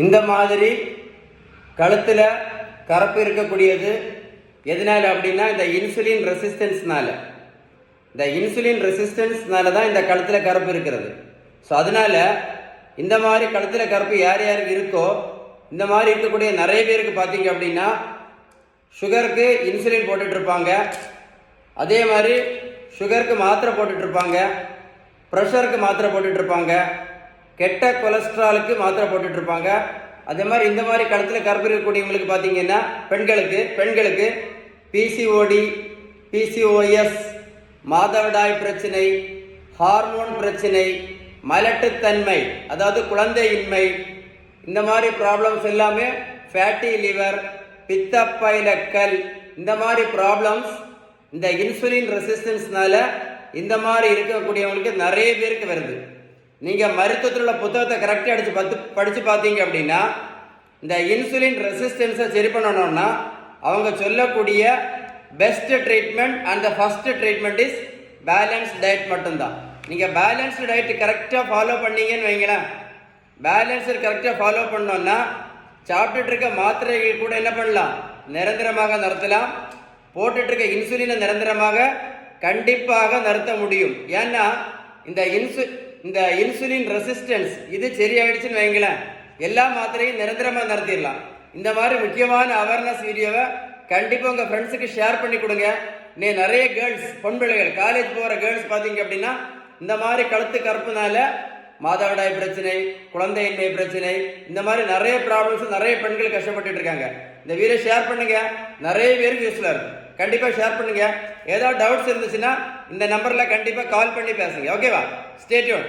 இந்த மாதிரி கழுத்தில் கருப்பு இருக்கக்கூடியது எதனால் அப்படின்னா இந்த இன்சுலின் ரெசிஸ்டன்ஸ்னால. இந்த இன்சுலின் ரெசிஸ்டன்ஸ்னால தான் இந்த கழுத்தில் கருப்பு இருக்கிறது. ஸோ அதனால் இந்த மாதிரி கழுத்தில் கருப்பு யார் யாருக்கு இருக்கோ, இந்த மாதிரி இருக்கக்கூடிய நிறைய பேருக்கு பார்த்தீங்க அப்படின்னா சுகருக்கு இன்சுலின் போட்டுட்ருப்பாங்க, அதே மாதிரி சுகருக்கு மாத்திரை போட்டுட்ருப்பாங்க, ப்ரெஷருக்கு மாத்திரை போட்டுட்ருப்பாங்க, கெட்ட கொலஸ்ட்ராலுக்கு மாத்திரை போட்டுட்ருப்பாங்க. அதே மாதிரி இந்த மாதிரி கழுத்தில் கருப்பு இருக்கக்கூடியவங்களுக்கு பார்த்தீங்கன்னா பெண்களுக்கு பிசிஓடி, பிசிஓஎஸ், மாதவிடாய் பிரச்சனை, ஹார்மோன் பிரச்சனை, மலட்டுத்தன்மை அதாவது குழந்தையின்மை, இந்த மாதிரி ப்ராப்ளம்ஸ் எல்லாமே, ஃபேட்டி லிவர், பித்தப்பைலக்கல், இந்த மாதிரி ப்ராப்ளம்ஸ் இந்த இன்சுலின் ரெசிஸ்டன்ஸ்னால இந்த மாதிரி இருக்கக்கூடியவங்களுக்கு நிறைய பேருக்கு வருது. நீங்கள் மருத்துவத்தில் உள்ள புத்தகத்தை கரெக்டாக படித்து பார்த்தீங்க அப்படின்னா இந்த இன்சுலின் ரெசிஸ்டன்ஸை சரி பண்ணணும்னா அவங்க சொல்லக்கூடிய best treatment and the first treatment is balance diet மட்டும்தான். நீங்கள் பேலன்ஸ்டு டயட் கரெக்டாக ஃபாலோ பண்ணீங்கன்னு வைங்களேன், பேலன்ஸை கரெக்டாக ஃபாலோ பண்ணோன்னா சாப்பிட்டுட்டு இருக்க மாத்திரைகள் கூட என்ன பண்ணலாம், நிரந்தரமாக நிறுத்தலாம். போட்டுட்ருக்க இன்சுலினை நிரந்தரமாக கண்டிப்பாக நிறுத்த முடியும். ஏன்னா இந்த இன்சுலின் ரெசிஸ்டன்ஸ் இது சரியாயிடுச்சுன்னு வைங்களேன், எல்லா மாத்திரையும் நிரந்தரமாக நிறுத்திடலாம். இந்த மாதிரி முக்கியமான அவேர்னஸ் வீடியோவை கண்டிப்பாக உங்கள் ஃப்ரெண்ட்ஸுக்கு ஷேர் பண்ணி கொடுங்க. நிறைய கேர்ள்ஸ், பொன் பிள்ளைகள், காலேஜ் போகிற கேர்ள்ஸ் பார்த்தீங்க அப்படின்னா இந்த மாதிரி கழுத்து கருப்புனால மாதவிடாய் பிரச்சனை, குழந்தையின்மை பிரச்சனை, இந்த மாதிரி நிறைய ப்ராப்ளம்ஸ் நிறைய பெண்கள் கஷ்டப்பட்டு இருக்காங்க. இந்த வீடியோ ஷேர் பண்ணுங்க, நிறைய பேருக்கு யூஸ்ஃபுல்லாக இருக்கும். கண்டிப்பாக ஷேர் பண்ணுங்க. ஏதாவது டவுட்ஸ் இருந்துச்சுன்னா இந்த நம்பரில் கண்டிப்பாக கால் பண்ணி பேசுங்க. ஓகேவா? Stay tune.